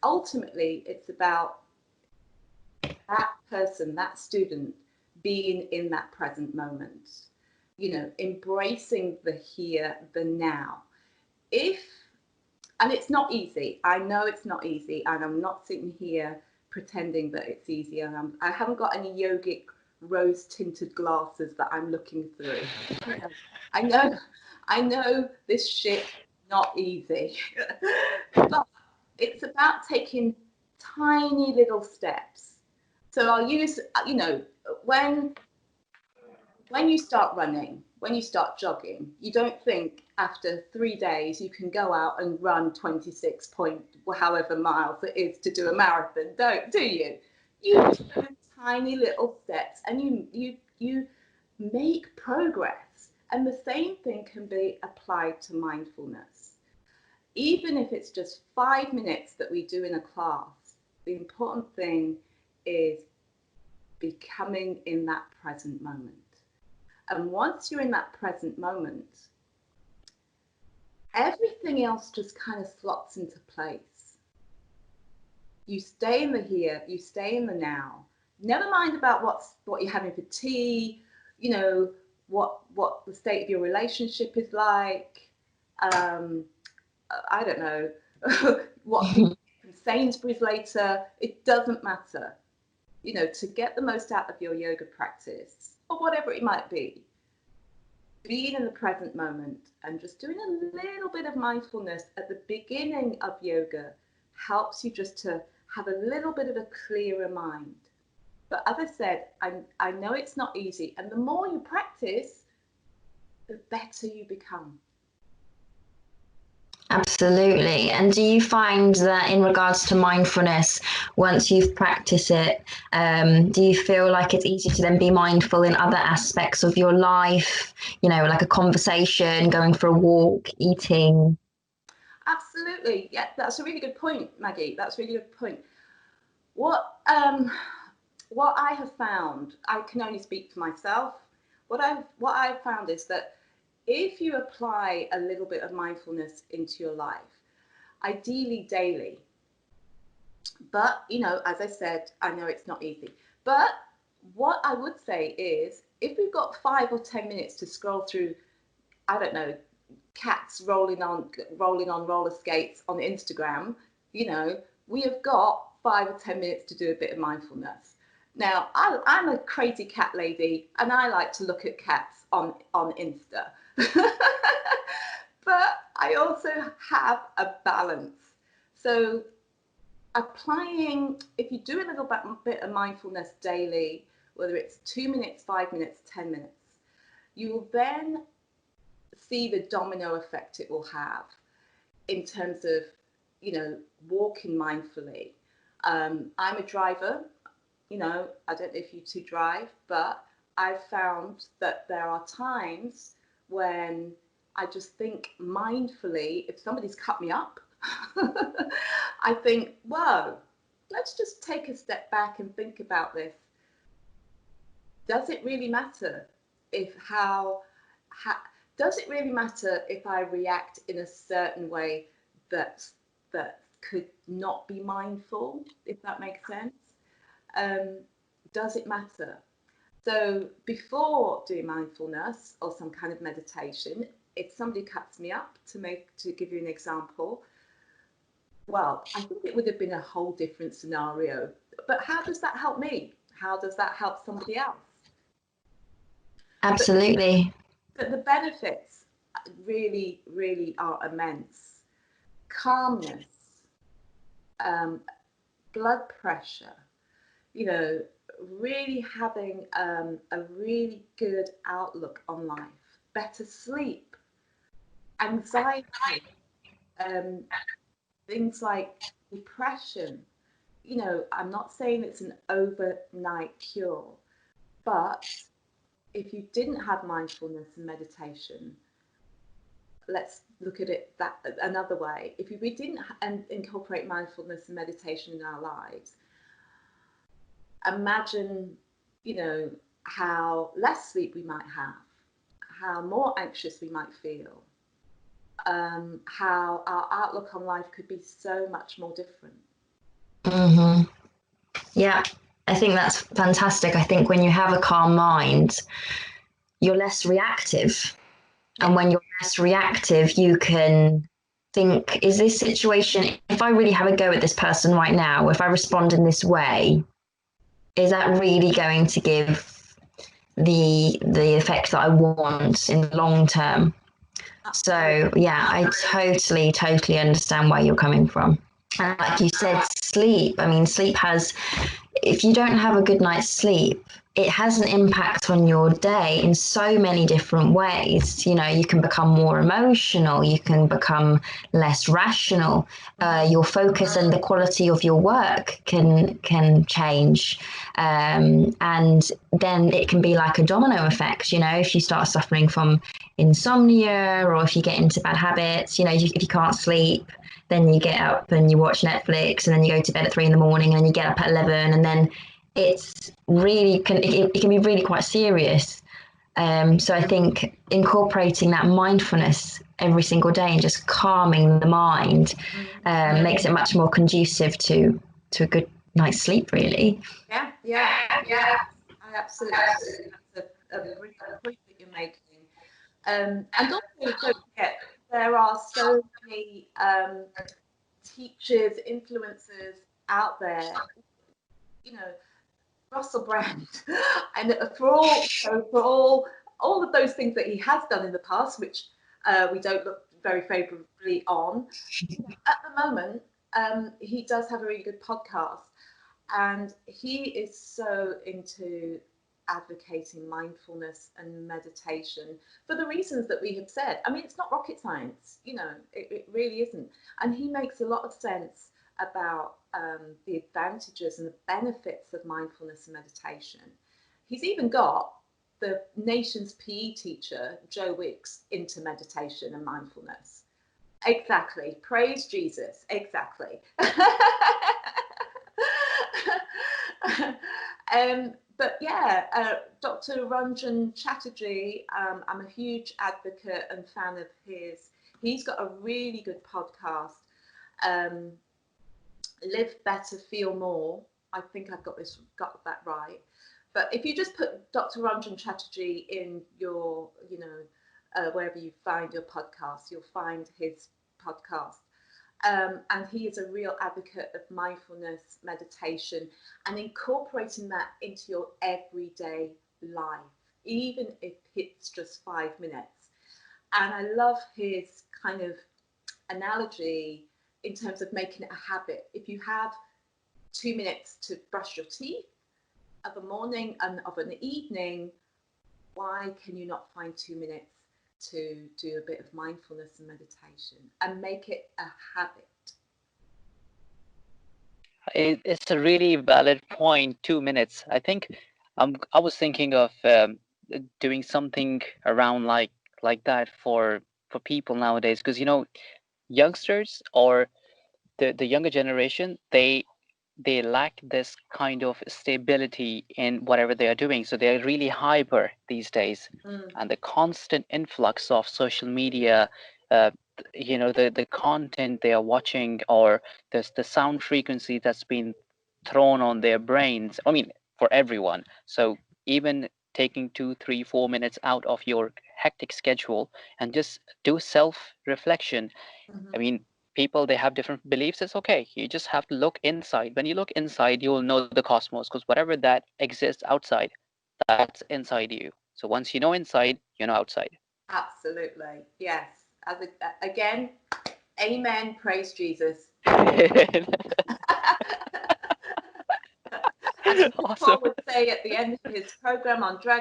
ultimately, it's about that person, that student, being in that present moment, embracing the here, the now. And it's not easy. I know it's not easy, and I'm not sitting here pretending that it's easy. And I haven't got any yogic rose tinted glasses that I'm looking through. I know, I know this shit not easy, but it's about taking tiny little steps. So I'll use, when you start running, when you start jogging, you don't think after 3 days you can go out and run 26 point however miles it is to do a marathon, do you? You do tiny little steps, and you make progress. And the same thing can be applied to mindfulness. Even if it's just 5 minutes that we do in a class, the important thing is becoming in that present moment. And once you're in that present moment, everything else just kind of slots into place. You stay in the here, you stay in the now. Never mind about what you're having for tea, what the state of your relationship is like. I don't know what from Sainsbury's later. It doesn't matter. To get the most out of your yoga practice, or whatever it might be, being in the present moment and just doing a little bit of mindfulness at the beginning of yoga helps you just to have a little bit of a clearer mind. But as I said, I know it's not easy, and the more you practice, the better you become. Absolutely. And do you find that in regards to mindfulness, once you've practiced it, do you feel like it's easy to then be mindful in other aspects of your life, like a conversation, going for a walk, eating? Absolutely. Yeah, that's a really good point, Maggie. That's a really good point. What I have found, I can only speak for myself, what I've found is that if you apply a little bit of mindfulness into your life, ideally daily, but as I said, I know it's not easy, but what I would say is, if we've got 5 or 10 minutes to scroll through, I don't know, cats rolling on roller skates on Instagram, we have got 5 or 10 minutes to do a bit of mindfulness. Now, I'm a crazy cat lady, and I like to look at cats on Insta. But I also have a balance. So if you do a little bit of mindfulness daily, whether it's 2 minutes, 5 minutes, 10 minutes, you will then see the domino effect it will have in terms of, walking mindfully. I'm a driver, I don't know if you two drive, but I've found that there are times when I just think mindfully, if somebody's cut me up, I think, whoa, let's just take a step back and think about this. Does it really matter does it really matter if I react in a certain way that could not be mindful, if that makes sense? Does it matter? So before doing mindfulness or some kind of meditation, if somebody cuts me up, to give you an example, well, I think it would have been a whole different scenario. But how does that help me? How does that help somebody else? Absolutely. But the benefits really, really are immense. Calmness, blood pressure, really having a really good outlook on life, better sleep, anxiety, things like depression. I'm not saying it's an overnight cure, but if you didn't have mindfulness and meditation, let's look at it that another way. If we didn't incorporate mindfulness and meditation in our lives, imagine, how less sleep we might have, how more anxious we might feel, how our outlook on life could be so much more different. Mm-hmm. Yeah, I think that's fantastic. I think when you have a calm mind, you're less reactive. And when you're less reactive, you can think, is this situation, if I really have a go at this person right now, if I respond in this way, is that really going to give the effect that I want in the long term? So yeah, I totally understand where you're coming from. And like you said, sleep. I mean, sleep has, if you don't have a good night's sleep, it has an impact on your day in so many different ways. You know, you can become more emotional, you can become less rational. Your focus and the quality of your work can change, and then it can be like a domino effect. You know, if you start suffering from insomnia, or if you get into bad habits, you know, if you can't sleep, then you get up and you watch Netflix, and then you go to bed at 3 in the morning, and then you get up at 11, and then it's really it can be really quite serious. So I think incorporating that mindfulness every single day and just calming the mind makes it much more conducive to a good night's sleep, really. Yeah. I absolutely. That's a brilliant point that you're making. And also, don't forget, there are so many teachers, influencers out there. You know, Russell Brand, and for all of those things that he has done in the past, which we don't look very favourably on, at the moment, he does have a really good podcast, and he is so into advocating mindfulness and meditation for the reasons that we have said. I mean, it's not rocket science, it really isn't. And he makes a lot of sense about the advantages and the benefits of mindfulness and meditation. He's even got the nation's PE teacher, Joe Wicks, into meditation and mindfulness. Exactly. Praise Jesus. Exactly. But yeah, Dr. Ranjan Chatterjee, I'm a huge advocate and fan of his. He's got a really good podcast, Live Better, Feel More. I think I've got that right. But if you just put Dr. Ranjan Chatterjee in your, wherever you find your podcast, you'll find his podcast. And he is a real advocate of mindfulness, meditation, and incorporating that into your everyday life, even if it's just 5 minutes. And I love his kind of analogy in terms of making it a habit. If you have 2 minutes to brush your teeth of a morning and of an evening, why can you not find 2 minutes to do a bit of mindfulness and meditation and make it a habit? It's a really valid point. 2 minutes. I think I was thinking of doing something around like that for people nowadays, because youngsters or the younger generation, they lack this kind of stability in whatever they are doing. So they're really hyper these days. And the constant influx of social media, uh, the content they are watching, or the sound frequency that's been thrown on their brains. I mean, for everyone. So even taking 2, 3, 4 minutes out of your hectic schedule and just do self-reflection. I mean, people, they have different beliefs. It's okay. You just have to look inside. When you look inside, you will know the cosmos, because whatever that exists outside, that's inside you. So once you know inside, you know outside. Absolutely. Yes. Again, amen. Praise Jesus. As Awesome. Paul would say at the end of his program on drag